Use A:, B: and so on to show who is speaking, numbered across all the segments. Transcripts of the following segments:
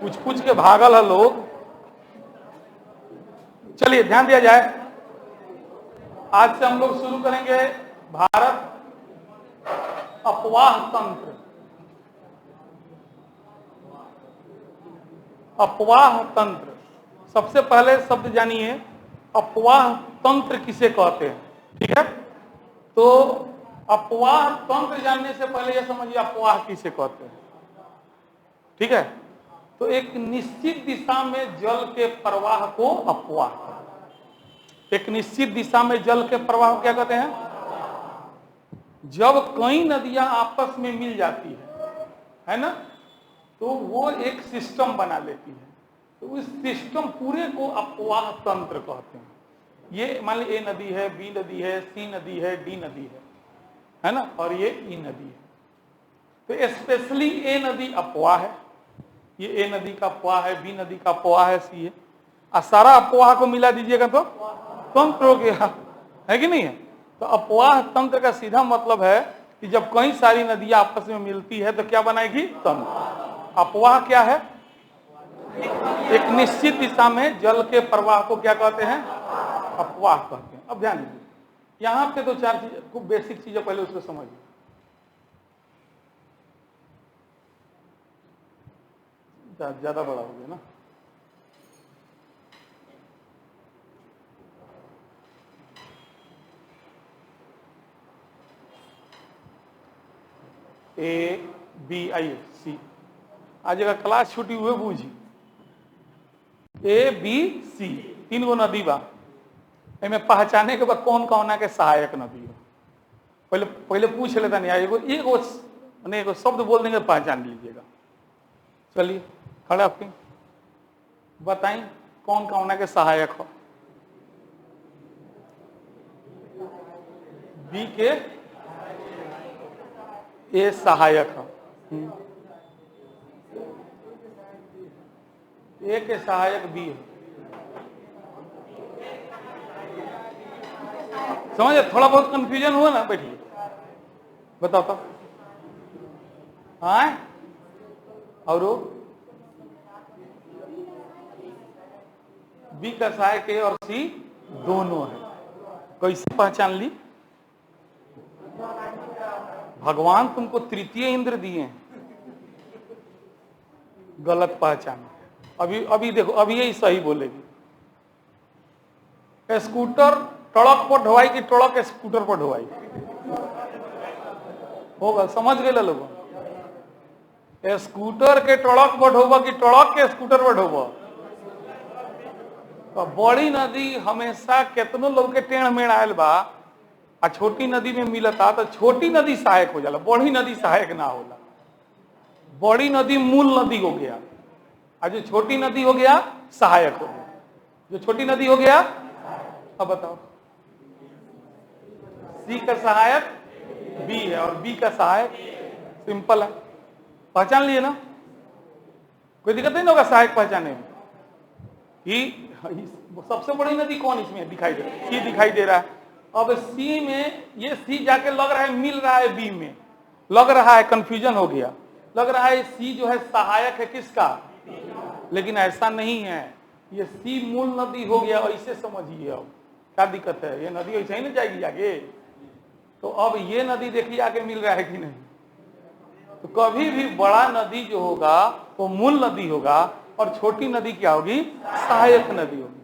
A: पूछ पूछ के भागल है लोग। चलिए ध्यान दिया जाए, आज से हम लोग शुरू करेंगे भारत अपवाह तंत्र। अपवाह तंत्र, सबसे पहले शब्द जानिए, अपवाह तंत्र किसे कहते हैं। ठीक है, तो अपवाह तंत्र जानने से पहले यह समझिए अपवाह किसे कहते हैं। ठीक है, तो एक निश्चित दिशा में जल के प्रवाह को अपवाह कहते हैं। एक निश्चित दिशा में जल के प्रवाह को क्या कहते हैं? जब कई नदियां आपस में मिल जाती है ना, तो वो एक सिस्टम बना लेती है, तो उस सिस्टम पूरे को अपवाह तंत्र कहते हैं। ये मान ली ए नदी है, बी नदी है, सी नदी है, डी नदी है ना, और ये ई नदी है। तो स्पेशली ए नदी अपवाह है, ये ए नदी का अपवाह है, बी नदी का अपवाह है, सी है, और सारा अपवाह को मिला दीजिएगा तो तंत्र हो गया, है कि नहीं है। तो अपवाह तंत्र का सीधा मतलब है कि जब कई सारी नदियां आपस में मिलती है तो क्या बनाएगी? तंत्र। अपवाह क्या है? एक निश्चित दिशा में जल के प्रवाह को क्या कहते हैं? अपवाह कहते हैं। अब ध्यान दीजिए, यहां पे दो चार चीज, खूब बेसिक चीजें पहले उसको समझिए। ज्यादा बड़ा हो गया ना, ए बी आई सी, आज अगर क्लास छुट्टी हुए बूझी, ए बी सी तीन गो नदी बा, इनमें पहचाने के बाद कौन कौन के सहायक नदी हो, पहले पहले पूछ लेता नहीं, एगो शब्द बोल देंगे पहचान लीजिएगा। चलिए खड़े आपके बताइए कौन कौन के सहायक हो। बी के ए सहायक हो, ए के सहायक बी है। समझे? थोड़ा बहुत कंफ्यूजन हुआ ना, बैठिए बताओ तो। हाँ, और बी का सहायक ए और सी दोनों है। कैसे पहचान ली? भगवान तुमको तृतीय इंद्र दिए हैं, गलत पहचान। अभी देखो, अभी यही सही बोलेगी। स्कूटर ट्रक पर ढोवाई की ट्रक स्कूटर पर ढोवाई होगा? समझ गए लोग? स्कूटर के ट्रक पर ढोबा कि ट्रक के स्कूटर पर ढोबा? तो बड़ी नदी हमेशा कितनों लोग के टेढ़ मेढ़ आयल बा, आ छोटी नदी में मिलता तो छोटी नदी सहायक हो जाला, बड़ी नदी सहायक ना होला। बड़ी नदी मूल नदी हो गया, और जो छोटी नदी हो गया सहायक हो गया। जो छोटी नदी हो गया, अब बताओ, सी का सहायक बी है और बी का सहायक, सिंपल है, पहचान लिए ना, कोई दिक्कत नहीं होगा सहायक पहचाने में। कि सबसे बड़ी नदी कौन इसमें दिखाई दे रहा है? सी दिखाई दे रहा है। अब सी में ये सी जाके लग रहा है मिल रहा है बी में, लग रहा है कंफ्यूजन हो गया, लग रहा है सी जो है सहायक है किसका? लेकिन ऐसा नहीं है, ये सी मूल नदी हो गया, ऐसे समझिए। अब क्या दिक्कत है? ये नदी ऐसे ही ना जाएगी आगे। तो अब ये नदी देखिए आगे मिल रहा है कि नहीं। तो कभी भी बड़ा नदी जो होगा वो मूल नदी होगा, और छोटी नदी क्या होगी? सहायक नदी होगी।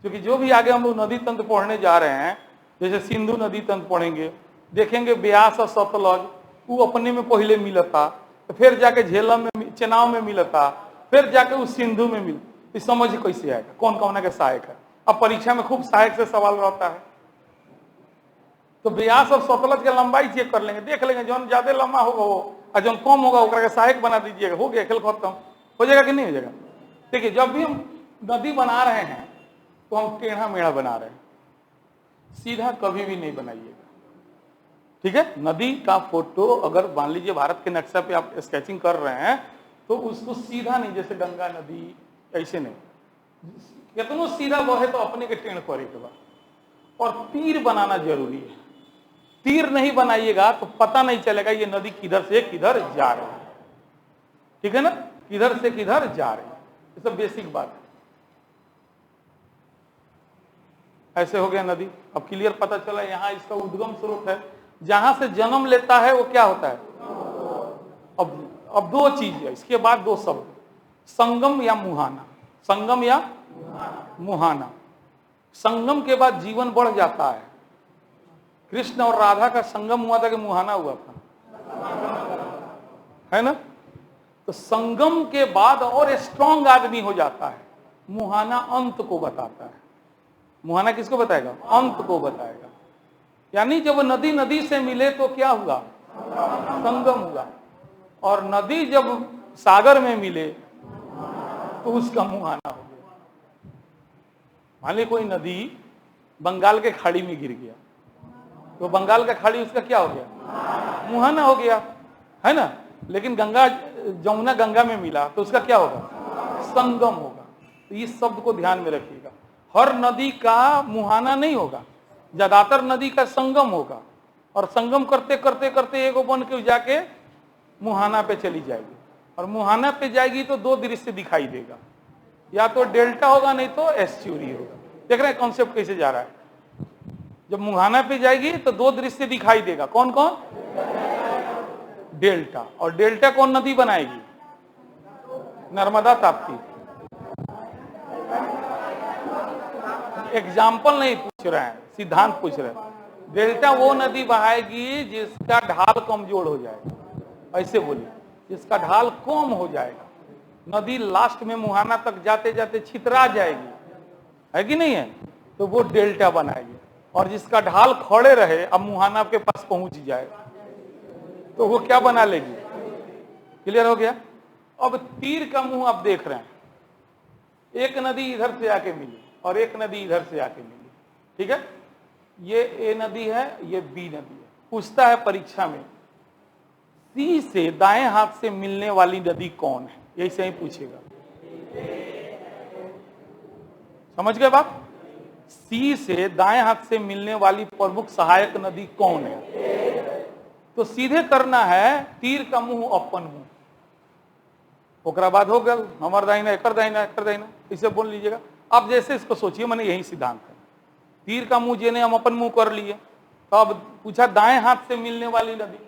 A: क्योंकि जो भी आगे हम लोग नदी तंत्र पढ़ने जा रहे हैं, जैसे सिंधु नदी तंत्र पढ़ेंगे, देखेंगे ब्यास और सतलज, वो अपने में पहले मिलता, तो फिर जाके झेलम में, चेनाव में मिलता, फिर जाके उस सिंधु में मिल। इस समझ कैसे आएगा कौन कौन के सहायक है? अब परीक्षा में खूब सहायक से सवाल रहता है, तो ब्यास और सतलज के लंबाई चेक कर लेंगे, देख लेंगे, जो ज्यादा लंबा होगा वो, और जो कम होगा ओकरा के सहायक बना दीजिएगा, हो गया, खेल खत्म। हो जाएगा कि नहीं हो जाएगा? देखिए, जब भी हम नदी बना रहे हैं तो हम टेढ़ा मेढ़ा बना रहे हैं, सीधा कभी भी नहीं बनाइएगा। ठीक है? नदी का फोटो अगर मान लीजिए भारत के नक्शा पे आप स्केचिंग कर रहे हैं तो उसको सीधा नहीं, जैसे गंगा नदी ऐसे नहीं, कितना सीधा बहे तो अपने के टेढ़ करे के बाद। और तीर बनाना जरूरी है, तीर नहीं बनाइएगा तो पता नहीं चलेगा ये नदी किधर से किधर जा रही है। ठीक है ना? किधर से किधर जा रही है। ये सब बेसिक बात है। ऐसे हो गया नदी। अब क्लियर पता चला यहाँ इसका उद्गम स्रोत है, जहां से जन्म लेता है वो क्या होता है। अब दो चीज है, इसके बाद दो शब्द, संगम या मुहाना। संगम या मुहाना। संगम के बाद जीवन बढ़ जाता है। कृष्ण और राधा का संगम हुआ था कि मुहाना हुआ था, है ना। तो संगम के बाद और स्ट्रांग आदमी हो जाता है। मुहाना अंत को बताता है। मुहाना किसको बताएगा, अंत को बताएगा। यानी जब नदी नदी से मिले तो क्या हुआ, संगम हुआ। और नदी जब सागर में मिले तो उसका मुहाना हो गया। मान ली कोई नदी बंगाल के खाड़ी में गिर गया तो बंगाल का खाड़ी उसका क्या हो गया, मुहाना हो गया, है ना। लेकिन गंगा, जमुना गंगा में मिला तो उसका क्या होगा, संगम होगा। तो इस शब्द को ध्यान में रखिएगा। हर नदी का मुहाना नहीं होगा, ज्यादातर नदी का संगम होगा। और संगम करते करते करते एगो बन के जाके मुहाना पे चली जाएगी। और मुहाना पे जाएगी तो दो दृश्य दिखाई देगा, या तो डेल्टा होगा नहीं तो एस्चुरी होगा। देख रहे हैं कॉन्सेप्ट कैसे जा रहा है। जब मुहाना पे जाएगी तो दो दृश्य दिखाई देगा। कौन कौन, डेल्टा। और डेल्टा कौन नदी बनाएगी, नर्मदा ताप्ती। एग्जाम्पल नहीं पूछ रहे हैं, सिद्धांत पूछ रहे हैं। डेल्टा वो नदी बहाएगी जिसका ढाल कमजोर हो जाएगा। ऐसे बोलिए, जिसका ढाल कम हो जाएगा। नदी लास्ट में मुहाना तक जाते जाते छितरा जाएगी, है कि नहीं है, तो वो डेल्टा बनाएगी। और जिसका ढाल खड़े रहे, अब मुहाना के पास पहुंच जाए तो वो क्या बना लेगी। क्लियर हो गया। अब तीर का मुंह आप देख रहे हैं, एक नदी इधर से आके मिली और एक नदी इधर से आके मिली, ठीक है। ये ए नदी है, ये बी नदी है। पूछता है परीक्षा में, सी से दाएं हाथ से मिलने वाली नदी कौन है, यही से ही पूछेगा। समझ गए बात। सी से दाएं हाथ से मिलने वाली प्रमुख सहायक नदी कौन है। तो सीधे करना है तीर का मुंह अपन मुंह, ओकरा बाद हो गया हमार दाहिना एकर दाहिना एकर दाहिना, इसे बोल लीजिएगा। अब जैसे इसको सोचिए, मैंने यही सिद्धांत है। तीर का मुंह जेने हम अपन मुंह कर लिए, तो अब पूछा दाएं हाथ से मिलने वाली नदी,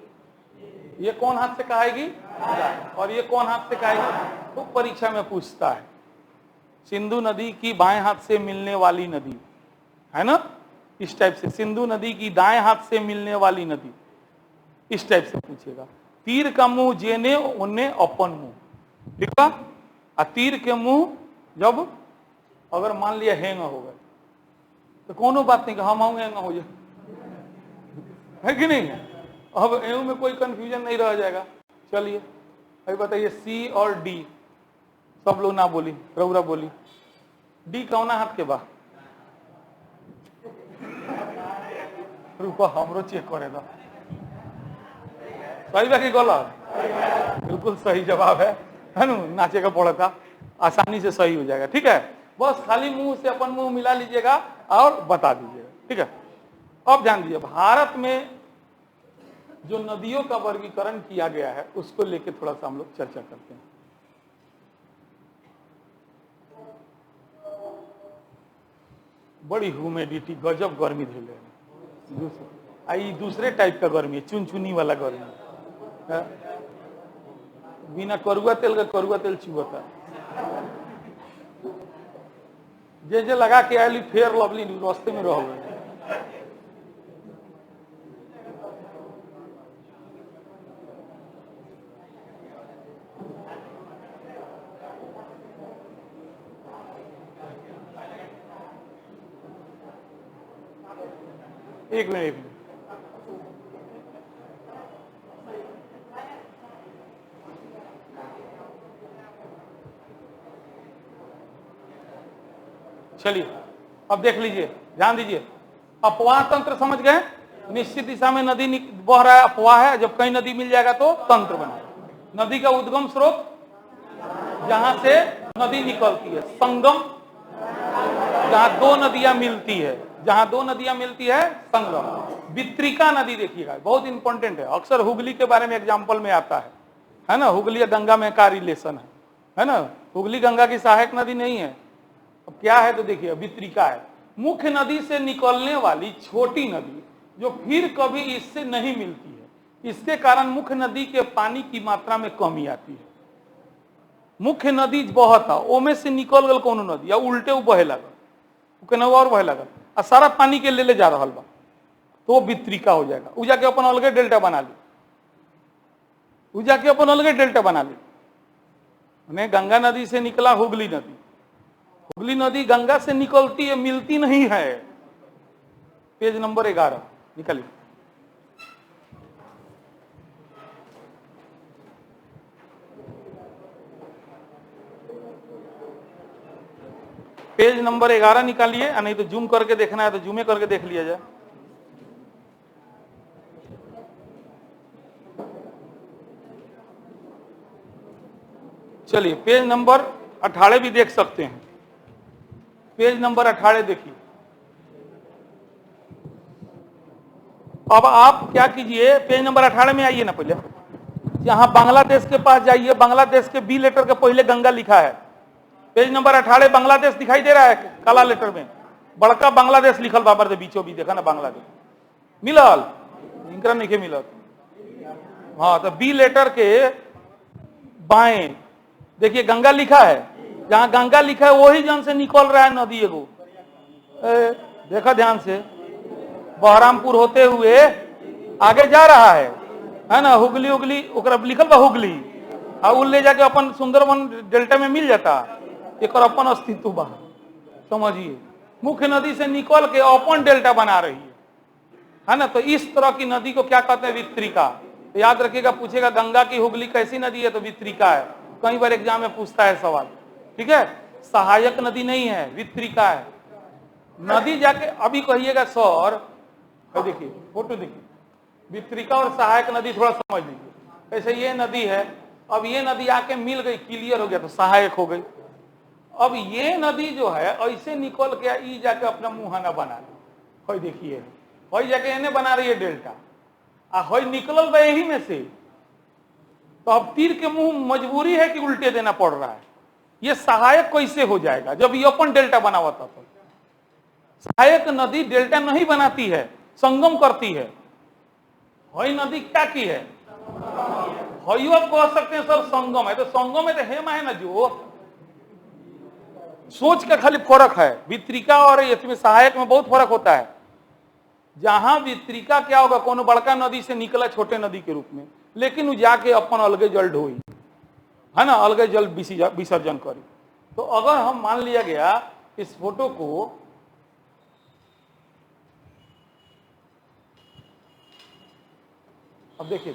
A: ये कौन हाथ से कहेगी, और ये कौन हाथ से कहेगी। तो परीक्षा में पूछता है सिंधु नदी की बाएं हाथ से मिलने वाली नदी, है ना, इस टाइप से। सिंधु नदी की दाएं हाथ से मिलने वाली नदी, इस टाइप से पूछेगा। तीर का मुंह जेने उन्ने अपन मुंह, ठीक है। और तीर के मुंह जब अगर मान लिया हैंग हो गए तो कोनो बात नहीं, हम आऊंगे हैंग हो जाए, है कि नहीं। अब एऊ में कोई कंफ्यूजन नहीं रह जाएगा। चलिए अभी बताइए, सी और डी, सब लोग ना बोली, रउरा बोली, डी कौना हाथ के बा। रुको हमरो चेक करे दो, सही बा कि गलत। बिल्कुल सही जवाब है ना, नाचे का पड़ा था, आसानी से सही हो जाएगा, ठीक है। बस खाली मुंह से अपन मुंह मिला लीजिएगा और बता दीजिएगा, ठीक है। अब ध्यान दीजिए, भारत में जो नदियों का वर्गीकरण किया गया है उसको लेके थोड़ा सा हम लोग चर्चा करते हैं। बड़ी ह्यूमिडिटी, गजब गर्मी धैले, आई दूसरे टाइप का गर्मी है, चुनचुनी वाला गर्मी है। बिना करुआ तेल का करुआ तेल चुहता, जे जे लगा के आयली फेयर लवली रास्ते में रह गए। एक मिनट चलिए, अब देख लीजिए, ध्यान दीजिए। अपवाह तंत्र समझ गए। निश्चित दिशा में नदी बह रहा है, अपवाह है। जब कहीं नदी मिल जाएगा तो तंत्र बना। नदी का उद्गम स्रोत जहां से नदी निकलती है, संगम जहां दो नदियां मिलती है, जहां दो नदियां मिलती है संगम। वित्रिका नदी देखिएगा, बहुत इंपॉर्टेंट है, अक्सर हुगली के बारे में एग्जाम्पल में आता है ना। हुगली गंगा में का रिलेशन है ना। हुगली गंगा की सहायक नदी नहीं है। अब क्या है तो देखिए, वितरिका है, मुख्य नदी से निकलने वाली छोटी नदी जो फिर कभी इससे नहीं मिलती है। इसके कारण मुख्य नदी के पानी की मात्रा में कमी आती है। मुख्य नदी बहता, ओमे से निकल गल कोनो नदी या उल्टे वो बहे लगल, केना और बहे लगल आ सारा पानी के ले जा रहा बा, तो वो वितरिका हो जाएगा। उ जाके अपन अलगे डेल्टा बना ली, उ जाके अपन अलगे डेल्टा बना ली। गंगा नदी से निकला हुगली नदी, हुगली नदी गंगा से निकलती है, मिलती नहीं है। पेज नंबर 11 निकलिए। पेज नंबर 11 निकालिए, नहीं तो जूम करके देखना है तो जूमे करके देख लिया जाए। चलिए पेज नंबर 18 भी देख सकते हैं। पेज नंबर 18 देखिए। अब आप क्या कीजिए, पेज नंबर 18 में आइए ना, पहले यहां बांग्लादेश के पास जाइए। बांग्लादेश के बी लेटर के पहले गंगा लिखा है। पेज नंबर 18 बांग्लादेश दिखाई दे रहा है काला लेटर में, बड़का बांग्लादेश लिखल बाबर दे बीचों भी, देखा ना बांग्लादेश मिलल, इनकरा नहीं मिलल। हाँ, तो बी लेटर के बाएं देखिए गंगा लिखा है। जहां गंगा लिखा है वही जन से निकल रहा है नदी एगो, देखा ध्यान से, बहरामपुर होते हुए आगे जा रहा है ना। हुगली हुगली ओकरा लिखल बा हुगली, आ उ ले जाके अपन सुंदरबन डेल्टा में मिल जाता। एक अपन अस्तित्व बा, समझिए। मुख्य नदी से निकल के अपन डेल्टा बना रही है ना। तो इस तरह की नदी को क्या कहते हैं, वितरिका। तो याद रखिएगा, पूछेगा गंगा की हुगली कैसी नदी है, तो वितरिका है। कई बार एग्जाम में पूछता है सवाल, ठीक है। सहायक नदी नहीं है, वितरिका है। नदी जाके अभी कहिएगा सर, देखिए फोटो देखिए, वितरिका और सहायक नदी थोड़ा समझ लीजिए। ऐसे ये नदी है, अब ये नदी आके मिल गई, क्लियर हो गया, तो सहायक हो गई। अब ये नदी जो है ऐसे निकल के ई जाके अपना मुहाना बना ली, देखिए हई जाके इन्हें बना रही है डेल्टा, आ हई निकलल बा यही में से। तो अब तीर के मुंह मजबूरी है कि उल्टे देना पड़ रहा है। ये सहायक कैसे हो जाएगा जब ये अपन डेल्टा बना हुआ था। तो सहायक नदी डेल्टा नहीं बनाती है, संगम करती है। हई नदी क्या की है, हई आप कह सकते हैं सर संगम है, तो संगम है तो हेमा है ना, जो सोच का खाली फर्क है। वितरिका और इसमें सहायक में बहुत फर्क होता है। जहां वितरिका क्या होगा, कोनो बड़का नदी से निकला छोटे नदी के रूप में, लेकिन वो जाके अपन अलगे जल ढोई, है ना, अलगे जल विसर्जन करी। तो अगर हम मान लिया गया इस फोटो को, अब देखिए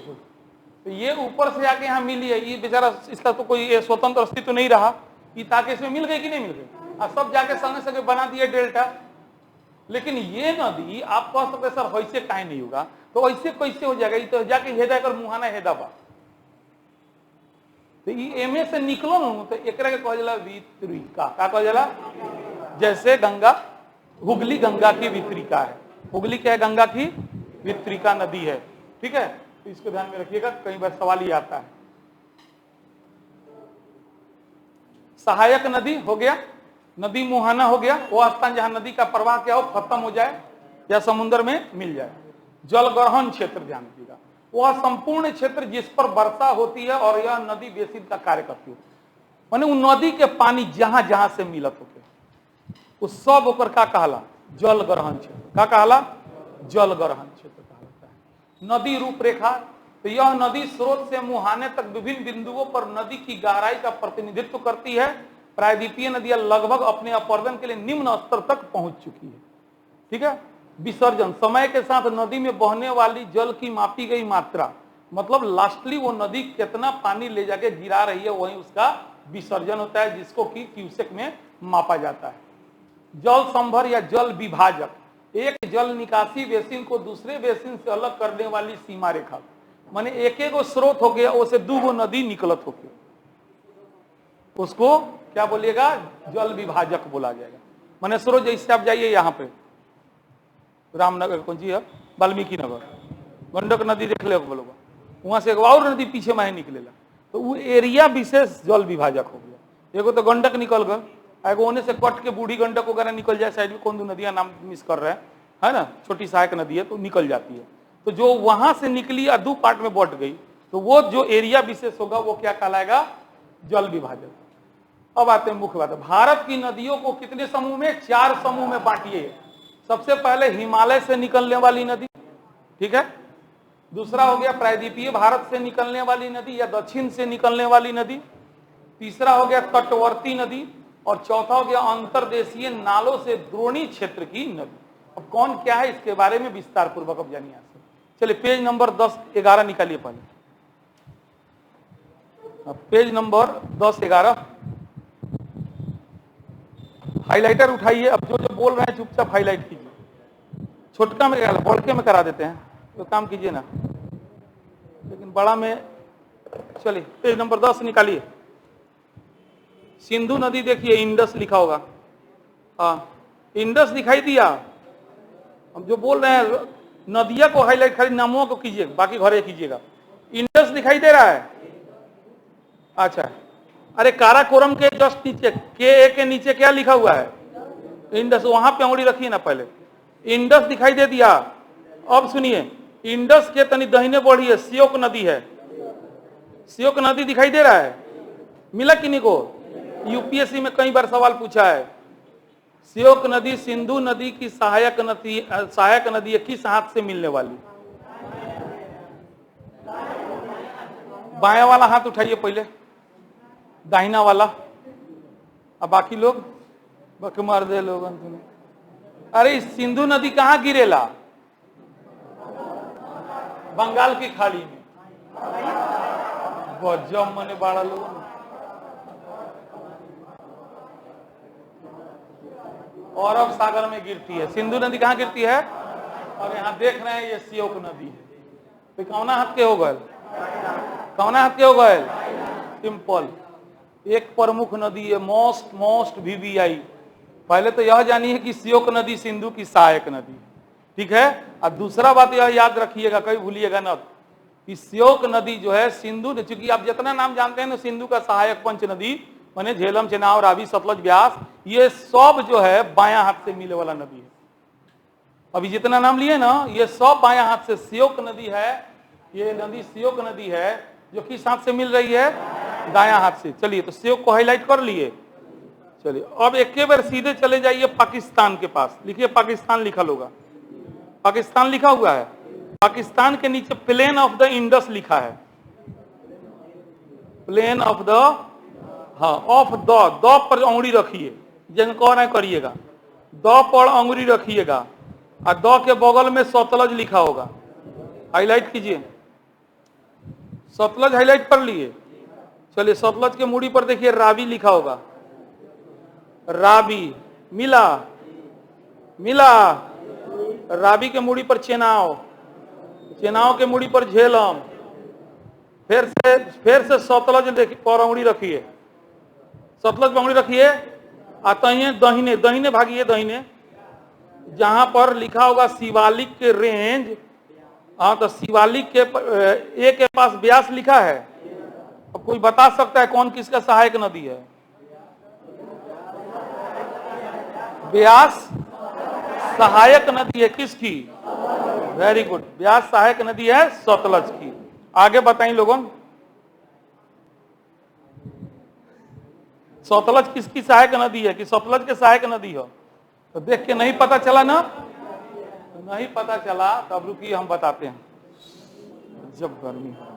A: तो ये ऊपर से आके यहाँ मिली है, ये बेचारा इसका तो कोई स्वतंत्र अस्तित्व नहीं रहा, ये ताकि इसमें मिल गई कि नहीं मिल गई, सब जाके संगे संगे बना दिए डेल्टा। लेकिन ये नदी आप कह सकते सर वैसे काहे नहीं होगा, तो ऐसे कैसे हो जाएगा, ये तो जाके हेदा कर मुहाना हेदा बा, तो ये एमे से निकलो तो एकरा के कहल जाला वितरिका। का कहल जाला, जैसे गंगा हुगली गंगा की वितरिका है, हुगली क्या है, गंगा की वितरिका नदी है, ठीक है। तो इसको ध्यान में रखिएगा, कई बार सवाल ही आता है। सहायक नदी हो गया, नदी मुहाना हो गया, वो स्थान जहां नदी का प्रवाह क्या हो, खत्म हो जाए या समुद्र में मिल जाए। जलग्रहण क्षेत्र ध्यान दीजिएगा, वह संपूर्ण क्षेत्र जिस पर वर्षा होती है और यह नदी बेसिन का कार्य करती है, माने उन नदी के पानी जहां जहां से मिलत होके उस सब ओकर का कहला, जलग्रहण क्षेत्र। का कहला, जलग्रहण क्षेत्र कहलाता है। नदी रूपरेखा, तो यह नदी स्रोत से मुहाने तक विभिन्न बिंदुओं पर नदी की गहराई का प्रतिनिधित्व करती है। प्रायद्वीपीय नदियां लगभग अपने अपर्दन के लिए निम्न स्तर तक पहुंच चुकी है, ठीक है। विसर्जन, समय के साथ नदी में बहने वाली जल की मापी गई मात्रा, मतलब लास्टली वो नदी कितना पानी ले जाके गिरा रही है वही उसका विसर्जन होता है, जिसको कि क्यूसेक में मापा जाता है। जल संभर या जल विभाजक, एक जल निकासी बेसिन को दूसरे बेसिन से अलग करने वाली सीमा रेखा, माने एक एक स्रोत हो गया, उसे दो नदी निकलत हो गया, उसको क्या बोलिएगा, जल विभाजक बोला जाएगा। माने स्रोत, जैसे आप जाइए यहाँ पे रामनगर कौन सी है, वाल्मीकि नगर, गंडक नदी देख ले बोलोगा, वहां से एक और नदी पीछे में निकलेला, तो वो एरिया विशेष जल विभाजक हो गया। एगो तो गंडक निकल गल, एगो ओने से कट के बूढ़ी गंडक वगैरह निकल जाए, साइड में कौन दो नदियां नाम मिस कर रहे हैं, है ना, छोटी सहायक नदी है तो निकल जाती है। तो जो वहां से निकली या 2 पार्ट में बट गई, तो वो जो एरिया विशेष होगा वो क्या कहलाएगा, जल विभाजन। अब आते हैं मुख्य बात, भारत की नदियों को कितने समूह में, 4 समूह में बांटिए। सबसे पहले हिमालय से निकलने वाली नदी, ठीक है। दूसरा हो गया प्रायद्वीपीय भारत से निकलने वाली नदी या दक्षिण से निकलने वाली नदी। तीसरा हो गया तटवर्ती नदी, और चौथा हो गया अंतर्देशीय नालों से द्रोणी क्षेत्र की नदी। अब कौन क्या है इसके बारे में विस्तार पूर्वक अब जानिए। चलिए पेज नंबर 10-11 निकालिए पहले, पेज नंबर 10-11 हाइलाइटर उठाइए। अब जो जो बोल रहे हैं चुपचाप हाईलाइट कीजिए, छोटका में बड़के में करा देते हैं तो काम कीजिए ना, लेकिन बड़ा में। चलिए पेज नंबर 10 निकालिए। सिंधु नदी देखिए, इंडस लिखा होगा, हाँ इंडस दिखाई दिया। हम जो बोल रहे हैं नदिया को हाईलाइट खाली नामों को कीजिए, बाकी घरे कीजिएगा। इंडस दिखाई दे रहा है, अच्छा। अरे काराकोरम के जस्ट नीचे के नीचे क्या लिखा हुआ है, इंडस, वहां पे उंगली रखिए ना पहले। इंडस दिखाई दे दिया। अब सुनिए, इंडस के तनी दाहिने बढ़िए, श्योक नदी है, श्योक नदी दिखाई दे रहा है, मिला किन्हीं को, यूपीएससी में कई बार सवाल पूछा है। श्योक नदी सिंधु नदी की सहायक नदी है, किस हाथ से मिलने वाली, बायां वाला हाथ उठाइए पहले, दाहिना वाला, अब बाकी लोग बक मार दे लोग। अरे सिंधु नदी कहां गिरेला, बंगाल की खाड़ी में, गजब मने बाड़ा लोग। और अब सागर में गिरती है सिंधु नदी, कहां गिरती है, और यहां देख रहे हैं ये श्योक नदी है। तो कौना हाथ के हो गए, कौना हाथ के हो गए, सिंपल। एक प्रमुख नदी है, मोस्ट VVI। पहले तो यह जानिए कि श्योक नदी सिंधु की सहायक नदी, ठीक है। और दूसरा बात यह याद रखिएगा, कभी भूलिएगा ना, कि श्योक नदी जो है सिंधु, चूंकि आप जितना नाम जानते हैं ना सिंधु का सहायक पंच नदी माने झेलम, चेनाब, रावी, सतलज, ब्यास, ये सब जो है बायां हाथ से मिले वाला नदी है। अभी जितना नाम लिए ना ये सब बायां हाथ से, श्योक नदी है, ये नदी श्योक नदी है जो किस हाथ से मिल रही है, दायां हाथ से। चलिए तो श्योक को हाईलाइट कर लिए। चलिए अब एक बार सीधे चले जाइए पाकिस्तान के पास, लिखिए पाकिस्तान लिखा होगा, पाकिस्तान लिखा हुआ है। पाकिस्तान के नीचे प्लेन ऑफ द इंडस लिखा है, प्लेन ऑफ द, हाँ ऑफ द पर उंगली रखिए, जिनको नहीं करिएगा, द पर उंगली रखिएगा, और द के बगल में सतलज लिखा होगा, हाईलाइट कीजिए, सतलज हाईलाइट कर लिए। चलिए सतलज के मूड़ी पर देखिए रावी लिखा होगा, रावी, मिला मिला, रावी के मूड़ी पर चेनाव, चेनाव के मूड़ी पर झेलम, फिर से सतलज पर उंगली रखिए, सतलज पर उंगली रखिए, आते दाहिने दाहिने भागिए, दाहिने जहां पर लिखा होगा शिवालिक के रेंज, हाँ तो शिवालिक के ए के पास ब्यास लिखा है। अब कोई बता सकता है कौन किसका सहायक नदी है, ब्यास सहायक नदी है किसकी, वेरी गुड, ब्यास सहायक नदी है सतलज की। आगे बताइए लोगों, सतलज किसकी सहायक नदी है, कि सतलज के सहायक नदी हो, तो देख के नहीं पता चला ना, तो नहीं पता चला तब रुकिए हम बताते हैं। जब गर्मी है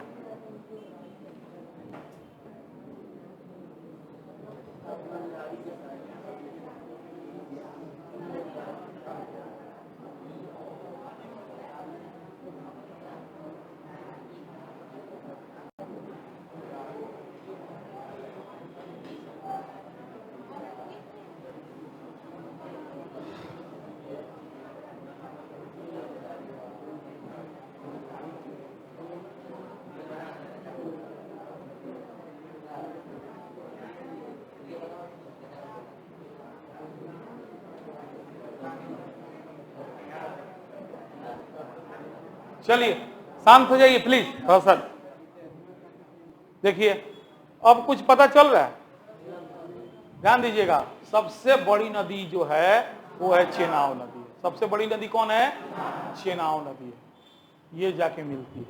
A: चलिए शांत हो जाइए प्लीज थोड़ा। देखिए अब कुछ पता चल रहा है, ध्यान दीजिएगा, सबसे बड़ी नदी जो है वो है चेनाब नदी। सबसे बड़ी नदी कौन है? चेनाब नदी है, ये जाके मिलती है।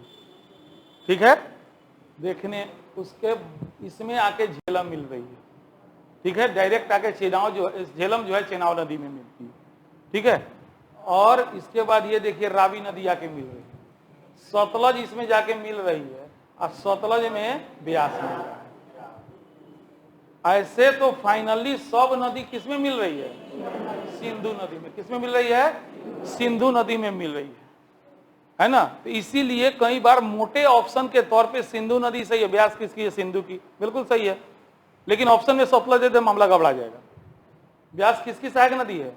A: ठीक है, देखने उसके इसमें आके झेलम मिल रही है। ठीक है, डायरेक्ट आके झेलम जो है चेनाब नदी में मिलती है। ठीक है, और इसके बाद ये देखिए रावी नदी आके मिल रही है, सतलज इसमें जाके मिल रही है, और सतलज में ब्यास मिल रहा है। ऐसे तो फाइनली सब नदी किसमें मिल रही है? सिंधु नदी में। किसमें मिल रही है? सिंधु नदी में मिल रही है ना। तो इसीलिए कई बार मोटे ऑप्शन के तौर पे सिंधु नदी सही है, ब्यास किसकी है? सिंधु की, बिल्कुल सही है। लेकिन ऑप्शन में सतलज दे दे मामला गड़बड़ा जाएगा। ब्यास किसकी सहायक नदी है?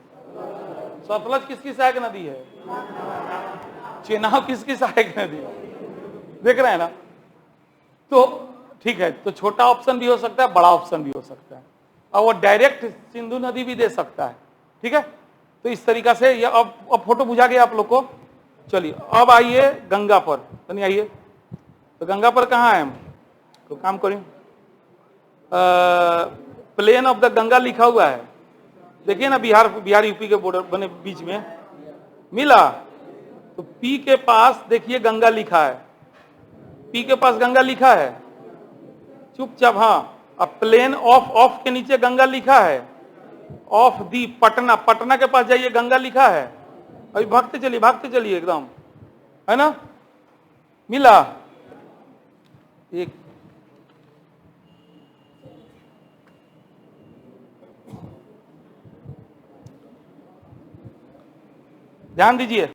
A: सतलज किसकी सहायक नदी है? चेनाब किसकी सहायक नदी है? देख रहे हैं ना। तो ठीक है, तो छोटा ऑप्शन भी हो सकता है, बड़ा ऑप्शन भी हो सकता है, और वो डायरेक्ट सिंधु नदी भी दे सकता है। ठीक है, तो इस तरीका से ये अब फोटो बुझा गया आप लोग को। चलिए अब आइए गंगा पर, तो आइए। तो गंगा पर कहाँ है हम? तो काम करें, प्लेन ऑफ द गंगा लिखा हुआ है, देखिए ना, बिहार यूपी के बॉर्डर बने बीच में मिला। तो पी के पास देखिए गंगा लिखा है, पी के पास गंगा लिखा है, चुपचाप। हाँ, अब प्लेन ऑफ के नीचे गंगा लिखा है, ऑफ दी पटना, पटना के पास जाइए गंगा लिखा है। अभी भागते चलिए एकदम, है ना। मिला एक, ध्यान दीजिए,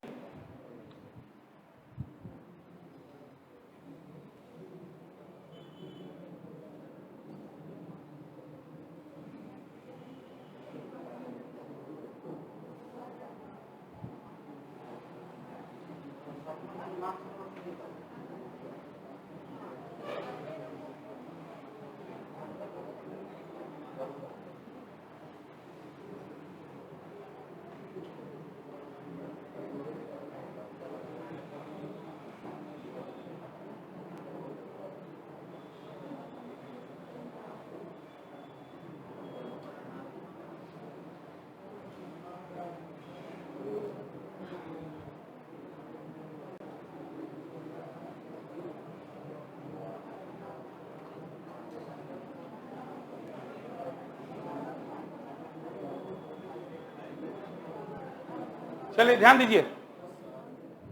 A: चलिए ध्यान दीजिए,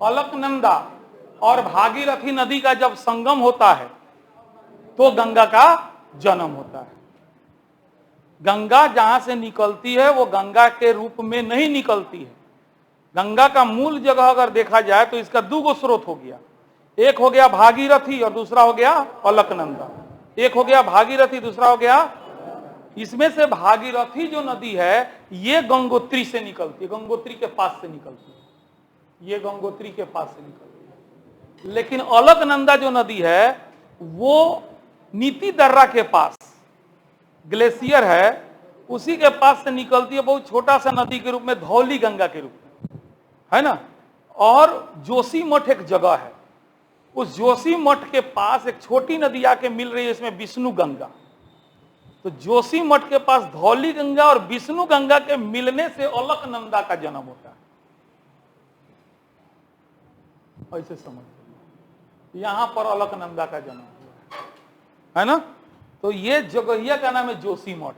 A: अलकनंदा और भागीरथी नदी का जब संगम होता है तो गंगा का जन्म होता है। गंगा जहां से निकलती है वो गंगा के रूप में नहीं निकलती है। गंगा का मूल जगह अगर देखा जाए तो इसका दो गो स्रोत हो गया, एक हो गया भागीरथी और दूसरा हो गया अलकनंदा। एक हो गया भागीरथी, दूसरा हो गया, इसमें से भागीरथी जो नदी है ये गंगोत्री से निकलती है, गंगोत्री के पास से निकलती है, ये गंगोत्री के पास से निकलती है। लेकिन अलकनंदा जो नदी है वो नीति दर्रा के पास ग्लेशियर है, उसी के पास से निकलती है, बहुत छोटा सा नदी के रूप में, धौली गंगा के रूप में, है ना। और जोशी मठ एक जगह है, उस जोशी मठ के पास एक छोटी नदी आके मिल रही है, इसमें विष्णु गंगा। तो जोशी मठ के पास धौली गंगा और विष्णु गंगा के मिलने से अलकनंदा का जन्म होता है, ऐसे समझ। यहां पर अलकनंदा का जन्म हुआ है ना। तो ये जगहिया का नाम है जोशी मठ,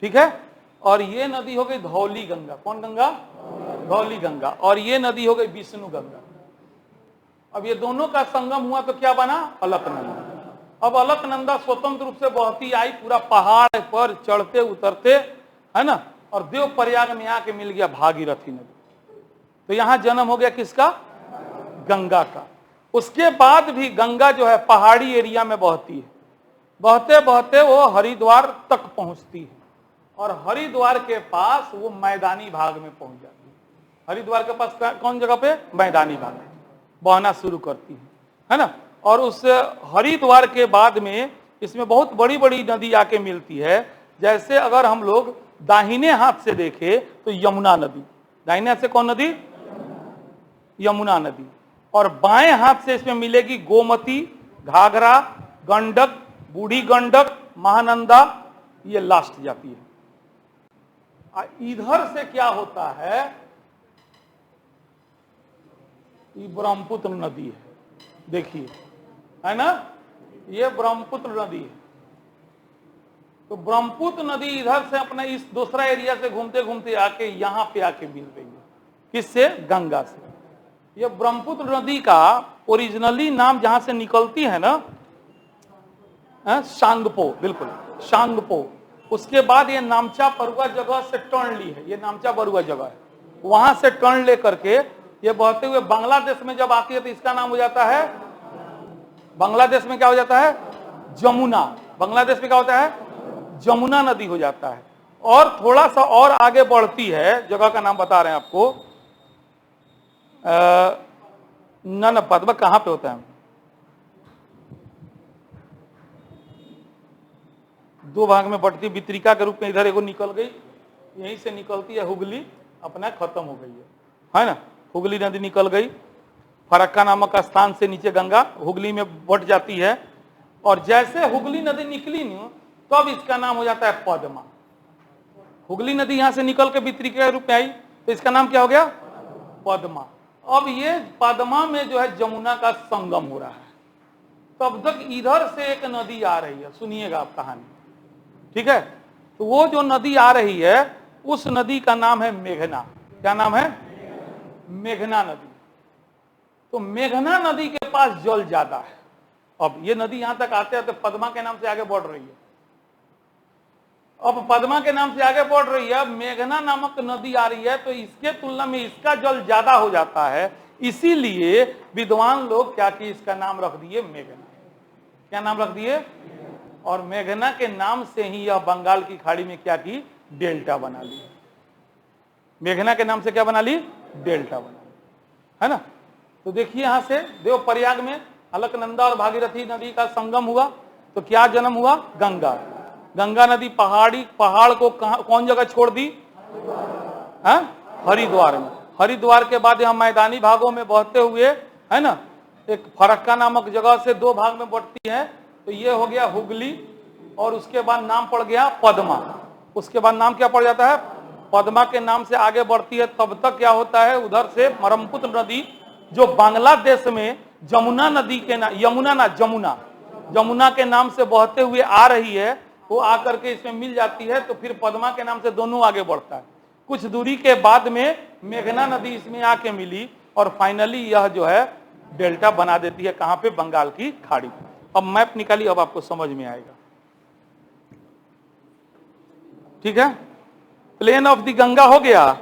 A: ठीक है। और ये नदी हो गई धौली गंगा, कौन गंगा? धौली गंगा। और ये नदी हो गई विष्णु गंगा। अब ये दोनों का संगम हुआ तो क्या बना? अलकनंदा। अब अलकनंदा स्वतंत्र रूप से बहती आई, पूरा पहाड़ पर चढ़ते उतरते, है ना, और देव प्रयाग में आके मिल गया भागीरथी नदी। तो यहां जन्म हो गया किसका? गंगा का। उसके बाद भी गंगा जो है पहाड़ी एरिया में बहती है, बहते बहते वो हरिद्वार तक पहुंचती है, और हरिद्वार के पास वो मैदानी भाग में पहुंच जाती है। हरिद्वार के पास कौन जगह पे? मैदानी भाग में बहना शुरू करती है ना। और उस हरिद्वार के बाद में इसमें बहुत बड़ी बड़ी नदी आके मिलती है। जैसे अगर हम लोग दाहिने हाथ से देखें तो यमुना नदी, दाहिने हाथ से कौन नदी? यमुना नदी। और बाएं हाथ से इसमें मिलेगी गोमती, घाघरा, गंडक, बूढ़ी गंडक, महानंदा, ये लास्ट जाती है। इधर से क्या होता है, ये ब्रह्मपुत्र नदी है, देखिए, है ना, ये ब्रह्मपुत्र नदी है। तो ब्रह्मपुत्र नदी इधर से अपने इस दूसरा एरिया से घूमते घूमते आके यहां पे आके मिल रही है, किससे? गंगा से। ये ब्रह्मपुत्र नदी का ओरिजिनली नाम जहां से निकलती है ना, शांगपो, बिल्कुल शांगपो। उसके बाद ये नामचा बरुआ जगह से टर्न ली है, ये नामचा बरुआ जगह है, वहां से टर्न ले करके ये बहते हुए बांग्लादेश में जब आती है तो इसका नाम हो जाता है, बांग्लादेश में क्या हो जाता है? जमुना। बांग्लादेश में क्या होता है? जमुना नदी हो जाता है। और थोड़ा सा और आगे बढ़ती है, जगह का नाम बता रहे हैं आपको, न पद्मा कहां पे होता है? दो भाग में बढ़ती, वितरिका के रूप में इधर एगो निकल गई, यहीं से निकलती है हुगली, अपना खत्म हो गई है ना। हुगली नदी निकल गई, फरक्का नामक स्थान से नीचे गंगा हुगली में बट जाती है। और जैसे हुगली नदी निकली न, तब इसका नाम हो जाता है पद्मा। हुगली नदी यहां से निकल के वितरिका के रूप में आई तो इसका नाम क्या हो गया? पद्मा। अब ये पद्मा में जो है जमुना का संगम हो रहा है, तब तक इधर से एक नदी आ रही है, सुनिएगा आप कहानी, ठीक है। तो वो जो नदी आ रही है उस नदी का नाम है मेघना। क्या नाम है? मेघना नदी। तो मेघना नदी के पास जल ज्यादा है। अब ये नदी यहां तक आते आते पद्मा के नाम से आगे बढ़ रही है। अब पद्मा के नाम से आगे बढ़ रही है, मेघना नामक नदी आ रही है, तो इसके तुलना में इसका जल ज्यादा हो जाता है, इसीलिए विद्वान लोग क्या कि इसका नाम रख दिए मेघना। क्या नाम रख दिए? और मेघना के नाम से ही यह बंगाल की खाड़ी में क्या की? डेल्टा बना ली। मेघना के नाम से क्या बना ली? डेल्टा बना ली, है ना। तो देखिए यहां से देव प्रयाग में अलकनंदा और भागीरथी नदी का संगम हुआ, तो क्या जन्म हुआ? गंगा। गंगा नदी पहाड़ को कौन जगह छोड़ दी? हरिद्वार में। हरिद्वार के बाद यहां मैदानी भागों में बहते हुए, है ना, एक फरक्का नामक जगह से दो भाग में बढ़ती है, तो ये हो गया हुगली, और उसके बाद नाम पड़ गया पद्मा। उसके बाद नाम क्या पड़ जाता है? पद्मा के नाम से आगे बढ़ती है, तब तक क्या होता है? उधर से ब्रह्मपुत्र नदी जो बांग्लादेश में जमुना नदी के जमुना के नाम से बहते हुए आ रही है, वो आकर के इसमें मिल जाती है, तो फिर पद्मा के नाम से दोनों आगे बढ़ता है। कुछ दूरी के बाद में मेघना नदी इसमें आके मिली, और फाइनली यह जो है डेल्टा बना देती है। कहां पे? बंगाल की खाड़ी। अब मैप निकालिए, अब आपको समझ में आएगा, ठीक है। प्लेन ऑफ द गंगा हो गया,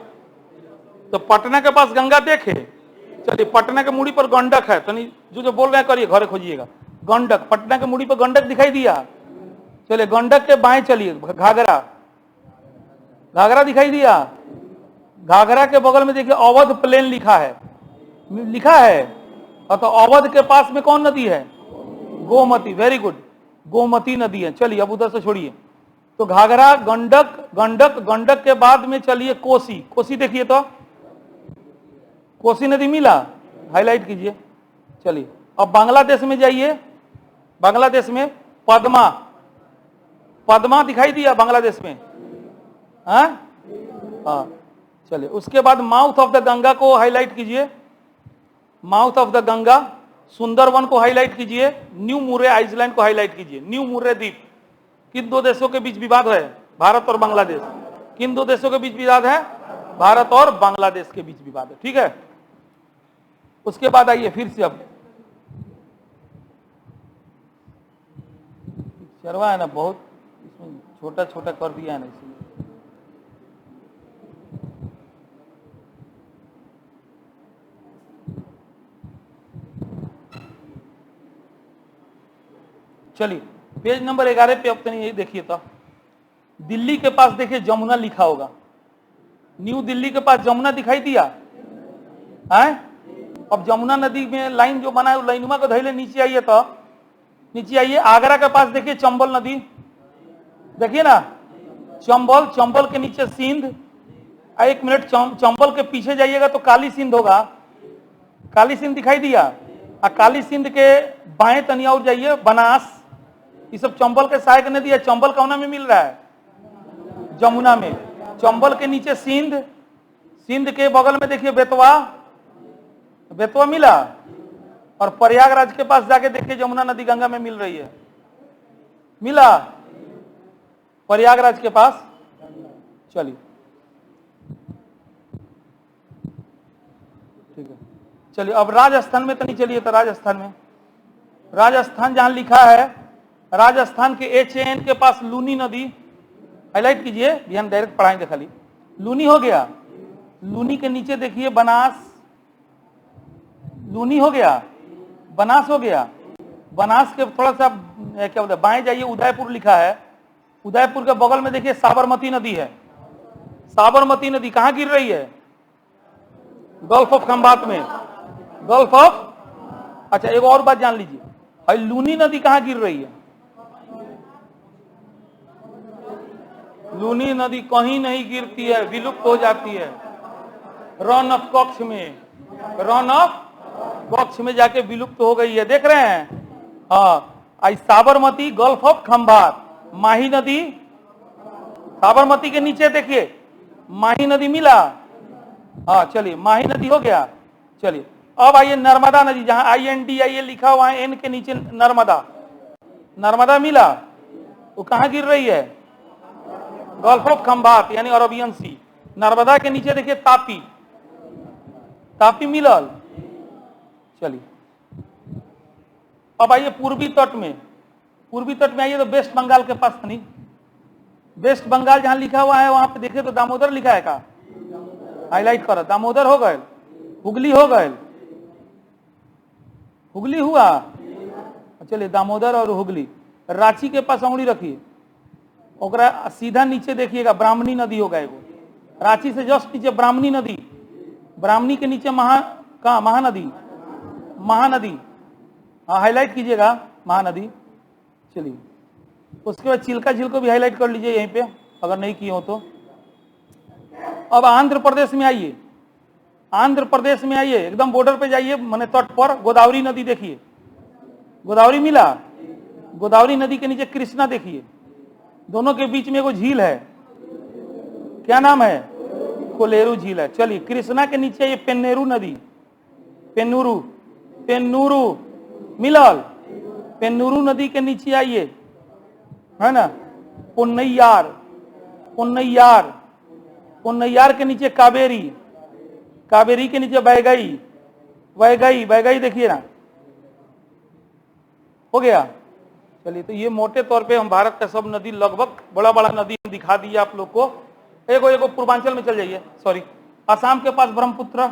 A: तो पटना के पास गंगा देखे, चलिए पटना के मूड़ी पर गंडक है, तो जो बोल रहे हैं करिए, घरे खोजिएगा। गंडक, पटना के मूड़ी पर गंडक दिखाई दिया, चलिए गंडक के बाएं चलिए, घाघरा, घाघरा दिखाई दिया। घाघरा के बगल में देखिए अवध प्लेन लिखा है, और तो अवध के पास में कौन नदी है? गोमती। वेरी गुड, गोमती नदी है। चलिए अब उधर से छोड़िए, तो घाघरा, गंडक के बाद में चलिए कोसी देखिए, तो कोसी नदी मिला, हाईलाइट कीजिए। चलिए अब बांग्लादेश में जाइए, बांग्लादेश में पद्मा दिखाई दिया बांग्लादेश में, हाँ। चलिए उसके बाद माउथ ऑफ द गंगा को हाईलाइट कीजिए, mouth of the Ganga. Sundarban को हाईलाइट कीजिए, न्यू मुर्रे आइलैंड को हाईलाइट कीजिए। न्यू मुर्रे द्वीप, किन दो देशों के बीच विवाद है? भारत और बांग्लादेश। किन दो देशों के बीच विवाद है? भारत और बांग्लादेश के बीच विवाद है, ठीक है। उसके बाद आइए फिर से, अब चरवा है ना बहुत, इसमें छोटा छोटा कर दिया है ना, इसलिए। चलिए पेज नंबर 11 पे अब यही देखिए, तो दिल्ली के पास देखिए जमुना लिखा होगा, न्यू दिल्ली के पास जमुना दिखाई दिया है। अब जमुना नदी में लाइन जो बना है, लाइनुमा को धैले नीचे आइए, तो नीचे आइए, आगरा के पास देखिए चंबल नदी, देखिए ना, चंबल के नीचे सिंध। एक मिनट, चंबल के पीछे जाइएगा तो काली सिंध होगा, काली सिंध दिखाई दिया। काली सिंध के बाएं तनिया और जाइए बनास, ये सब चंबल के सहायक नदी है। चंबल कौना में मिल रहा है? जमुना में। चंबल के नीचे सिंध, सिंध के बगल में देखिए बेतवा, बेतवा मिला। और प्रयागराज के पास जाके देखिए जमुना नदी गंगा में मिल रही है, मिला प्रयागराज के पास। चलिए ठीक है, चलिए अब राजस्थान में तो नहीं, चलिए तो राजस्थान में, राजस्थान जहां लिखा है, राजस्थान के HAN के पास लूनी नदी, हाईलाइट कीजिए, हम डायरेक्ट पढ़ाएंगे खाली। लूनी हो गया, लूनी के नीचे देखिए बनास, लूनी हो गया, बनास हो गया। बनास के थोड़ा सा क्या बोलते हैं बाएं जाइए, उदयपुर लिखा है, उदयपुर के बगल में देखिए साबरमती नदी है। साबरमती नदी कहां गिर रही है? गल्फ ऑफ खंबात में, गल्फ ऑफ। अच्छा एक और बात जान लीजिए, भाई लूनी नदी कहां गिर रही है? लूनी नदी कहीं नहीं गिरती है, विलुप्त हो जाती है। रन ऑफ कक्ष में, रन ऑफ कक्ष में जाके विलुप्त हो गई है, देख रहे हैं। हाँ आई साबरमती, गल्फ ऑफ खंबात, माही नदी, साबरमती के नीचे देखिए माही नदी मिला। हाँ चलिए माही नदी हो गया। चलिए अब आइए नर्मदा नदी, जहां INDIA लिखा हुआ है, N के नीचे नर्मदा, नर्मदा मिला। वो कहां गिर रही है? गल्फ ऑफ खंबात यानी अरबियन सी। नर्मदा के नीचे देखिए तापी, तापी मिलल। चलिए अब आइए पूर्वी तट में, पूर्वी तट में आइए तो वेस्ट बंगाल के पास नहीं, वेस्ट बंगाल जहां लिखा हुआ है वहां पे देखिए तो दामोदर लिखा है का, हाईलाइट करो, दामोदर हो गए, हुगली हो गए, हुगली हुआ। चलिए दामोदर और हुगली। रांची के पास उंगली रखिए, ओकरा सीधा नीचे देखिएगा ब्राह्मणी नदी होगा एगो, रांची से जस्ट नीचे ब्राह्मणी नदी, ब्राह्मणी के नीचे महानदी, महानदी, हाँ हाईलाइट कीजिएगा महानदी। चलिए उसके बाद चिल्का झील को भी हाईलाइट कर लीजिए यहीं पे अगर नहीं किए हो तो। अब आंध्र प्रदेश में आइए, आंध्र प्रदेश में आइए, एकदम बॉर्डर पे जाइए, माने तट पर गोदावरी नदी देखिए, गोदावरी मिला। गोदावरी नदी के नीचे कृष्णा देखिए, दोनों के बीच में एगो झील है, क्या नाम है? कोलेरू झील है। चलिए कृष्णा के नीचे ये पेन्नेरू नदी, पेन्नूरू, पेन्नूरू मिलल। पेन्नूरू नदी के नीचे आइए, है ना, पुन्नैयार, पुन्नैयार, पुन्नैयार के नीचे कावेरी, कावेरी के नीचे वैगई, वैगई, वैगई देखिए ना, हो गया। चलिए तो ये मोटे तौर पे हम भारत का सब नदी लगभग बड़ा बड़ा नदी दिखा दिया आप लोग को। एगो एगो पूर्वांचल में चल जाइए, सॉरी आसाम के पास ब्रह्मपुत्र,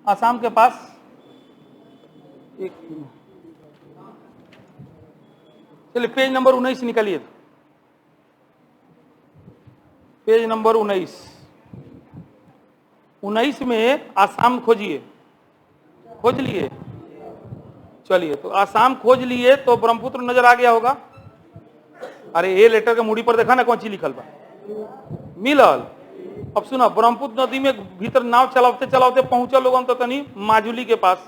A: आसाम के पास एक, चलिए पेज नंबर 19 निकालिए, पेज नंबर 19, 19 में आसाम खोजिए, खोज लिए। चलिए तो आसाम खोज लिए तो ब्रह्मपुत्र नजर आ गया होगा। अरे ए लेटर के मुड़ी पर देखा ना कौन सी लिखल बा, मिलल। अब सुना, ब्रह्मपुत्र नदी में भीतर नाव चलाते चलाते पहुंचल लोगन तो तनी माजुली के पास,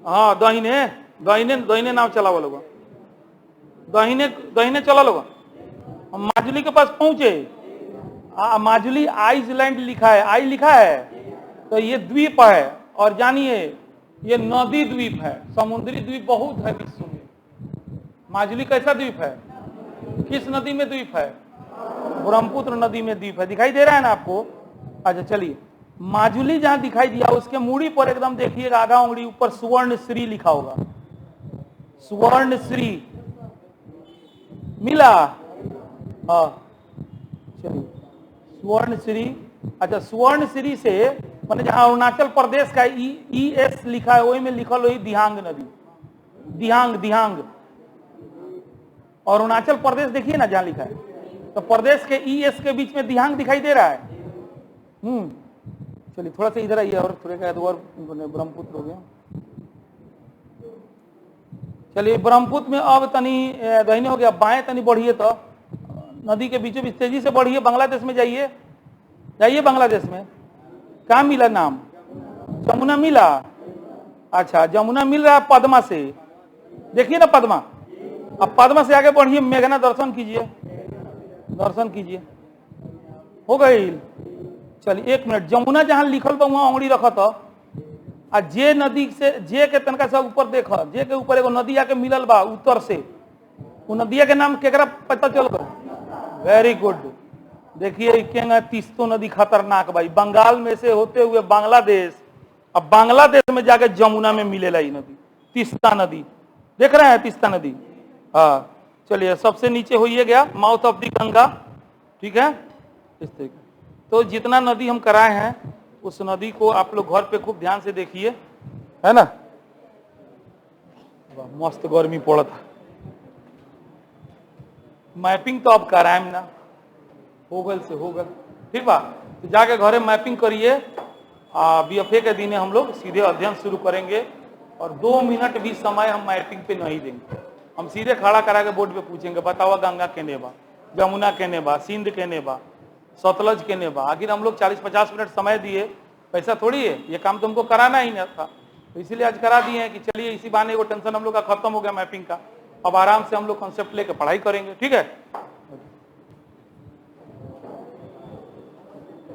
A: हाँ दहीने दहीने दहीने नाव चलावा लोग, दहीने दहीने चला लोग, माजुली के पास पहुंचे। माजुली आइसलैंड लिखा है, आई लिखा है तो ये द्वीप है, और जानिए ये नदी द्वीप है, समुद्री द्वीप बहुत है विश्व में। माजुली कैसा द्वीप है? किस नदी में द्वीप है? ब्रह्मपुत्र नदी में द्वीप है, दिखाई दे रहा है ना आपको। अच्छा चलिए माजुली जहां दिखाई दिया उसके मूड़ी पर एकदम देखिएगा आधा उंगली ऊपर सुवर्ण श्री लिखा होगा, सुवर्ण श्री मिला। हाँ चलिए सुवर्ण श्री, अच्छा सुवर्ण श्री से मैंने जहां अरुणाचल प्रदेश का ES लिखा है वही में लिखल हुई दिहांग नदी, दिहांग, दिहांग। और अरुणाचल प्रदेश देखिए ना जहां लिखा है, तो प्रदेश के ES के बीच में दिहांग दिखाई दे रहा है। चलिए थोड़ा सा इधर आइए और थोड़े का और ब्रह्मपुत्र हो गया। चलिए ब्रह्मपुत्र में अब तनी दहीने हो गया, बाएं तनी बढ़िए तो नदी के बीचों बीच तेजी से बढ़िए, बांग्लादेश में जाइए, जाइए बांग्लादेश में। क्या मिला नाम? जमुना मिला। अच्छा जमुना मिल रहा है पद्मा से, देखिए ना पद्मा। अब पद्मा से आगे बढ़िए, मेघना दर्शन कीजिए, दर्शन कीजिए, हो गई। चलिए 1 मिनट, जमुना जहां लिखल बा वहां अंगुली रखत आ जे नदी से जे के तनका से ऊपर देख, जे के ऊपर एगो नदी आके मिलल बा उत्तर से, वो नदिया के नाम केकरा पता चल गए? Very good. देखिए क्या तीस्तो नदी खतरनाक भाई, बंगाल में से होते हुए बांग्लादेश, अब बांग्लादेश में जाके जमुना में मिलेला ये नदी, तीस्ता नदी। देख रहे हैं तीस्ता नदी? हाँ, चलिए सबसे नीचे होइए गया माउथ ऑफ दी गंगा, ठीक है। इस तरीके तो जितना नदी हम कराए हैं उस नदी को आप लोग घर पे खूब ध्यान से देखिए, है ना। मस्त गर्मी पड़ा था। मैपिंग तो अब कराएम ना, हो गल से हो गल, ठीक बा। तो जाके घरे मैपिंग करिए। BFA के दिन हम लोग सीधे अध्ययन शुरू करेंगे और 2 मिनट भी समय हम मैपिंग पे नहीं देंगे। हम सीधे खड़ा करा के बोर्ड पे पूछेंगे, बताओ गंगा केने बा, जमुना केने बा, सिंध केने बा, सतलज केने बा। आखिर हम लोग 40-50 मिनट समय दिए, पैसा थोड़ी है, ये काम तुमको कराना ही नहीं था, तो इसीलिए आज करा दिए हैं कि चलिए इसी बहाने वो टेंशन हम लोग का खत्म हो गया मैपिंग का। अब आराम से हम लोग कॉन्सेप्ट लेके पढ़ाई करेंगे, ठीक है।